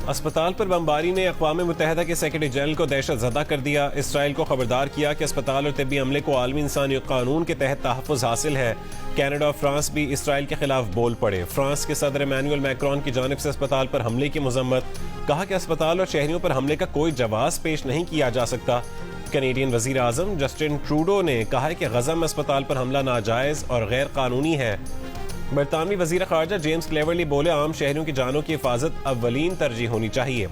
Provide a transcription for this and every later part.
اسپتال پر بمباری نے اقوام متحدہ کے سیکرٹری جنرل کو دہشت زدہ کر دیا. اسرائیل کو خبردار کیا کہ اسپتال اور طبی عملے کو عالمی انسانی قانون کے تحت تحفظ حاصل ہے. کینیڈا اور فرانس بھی اسرائیل کے خلاف بول پڑے. فرانس کے صدر ایمینوئل میکرون کی جانب سے اسپتال پر حملے کی مذمت. کہا کہ اسپتال اور شہریوں پر حملے کا کوئی جواز پیش نہیں کیا جا سکتا. کینیڈین وزیر اعظم جسٹن ٹروڈو نے کہا کہ غزہ میں اسپتال پر حملہ ناجائز اور غیر قانونی ہے. برطانوی وزیر خارجہ جیمز کلیورلی بولے عام شہریوں کی جانوں کی حفاظت اولین ترجیح ہونی چاہیے.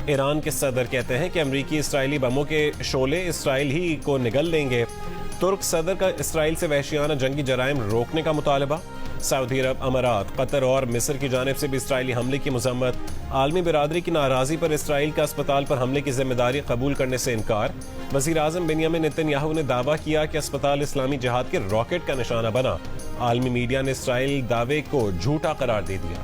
ایران کے صدر کہتے ہیں کہ امریکی اسرائیلی بموں کے شعلے اسرائیل ہی کو نگل لیں گے. ترک صدر کا اسرائیل سے وحشیانہ جنگی جرائم روکنے کا مطالبہ. سعودی عرب، امارات، قطر اور مصر کی جانب سے بھی اسرائیلی حملے کی مذمت. عالمی برادری کی ناراضی پر اسرائیل کا اسپتال پر حملے کی ذمہ داری قبول کرنے سے انکار. وزیر اعظم بنیامین نتن یاہو نے دعویٰ کیا کہ اسپتال اسلامی جہاد کے راکٹ کا نشانہ بنا. عالمی میڈیا نے اسرائیل دعوے کو جھوٹا قرار دے دیا.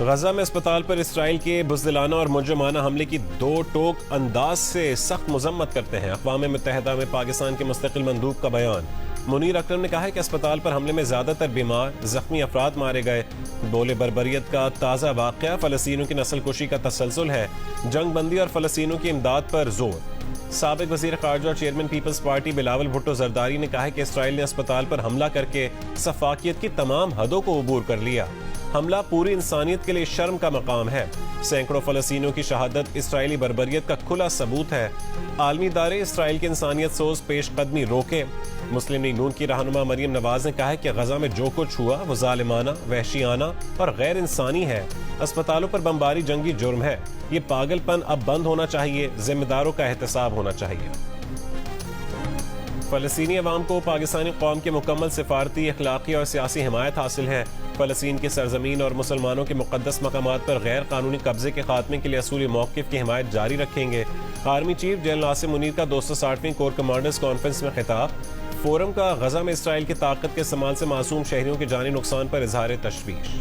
غزہ میں اسپتال پر اسرائیل کے بزدلانہ اور مجرمانہ حملے کی دو ٹوک انداز سے سخت مذمت کرتے ہیں. اقوام متحدہ میں پاکستان کے مستقل مندوب کا بیان. منیر اکرم نے کہا ہے کہ اسپتال پر حملے میں زیادہ تر بیمار، زخمی افراد مارے گئے. بولے بربریت کا تازہ واقعہ فلسطینیوں کی نسل کشی کا تسلسل ہے. جنگ بندی اور فلسطینیوں کی امداد پر زور. سابق وزیر خارجہ اور چیئرمین پیپلز پارٹی بلاول بھٹو زرداری نے کہا ہے کہ اسرائیل نے اسپتال پر حملہ کر کے سفاکیت کی تمام حدوں کو عبور کر لیا. حملہ پوری انسانیت کے لیے شرم کا مقام ہے. سینکڑوں فلسطینیوں کی شہادت اسرائیلی بربریت کا کھلا ثبوت ہے. عالمی ادارے اسرائیل کی انسانیت سوز پیش قدمی روکے. مسلم لیگ نون کی رہنما مریم نواز نے کہا ہے کہ غزہ میں جو کچھ ہوا وہ ظالمانہ، وحشیانہ اور غیر انسانی ہے. اسپتالوں پر بمباری جنگی جرم ہے. یہ پاگل پن اب بند ہونا چاہیے. ذمہ داروں کا احتساب ہونا چاہیے. فلسطینی عوام کو پاکستانی قوم کی مکمل سفارتی، اخلاقی اور سیاسی حمایت حاصل ہے. فلسطین کی سرزمین اور مسلمانوں کے مقدس مقامات پر غیر قانونی قبضے کے خاتمے کے لیے اصولی موقف کی حمایت جاری رکھیں گے. Army chief general Asim Munir کا 260ویں کور کمانڈرز کانفرنس میں خطاب. فورم کا غزہ میں اسرائیل کی طاقت کے استعمال سے معصوم شہریوں کے جانی نقصان پر اظہار تشویش.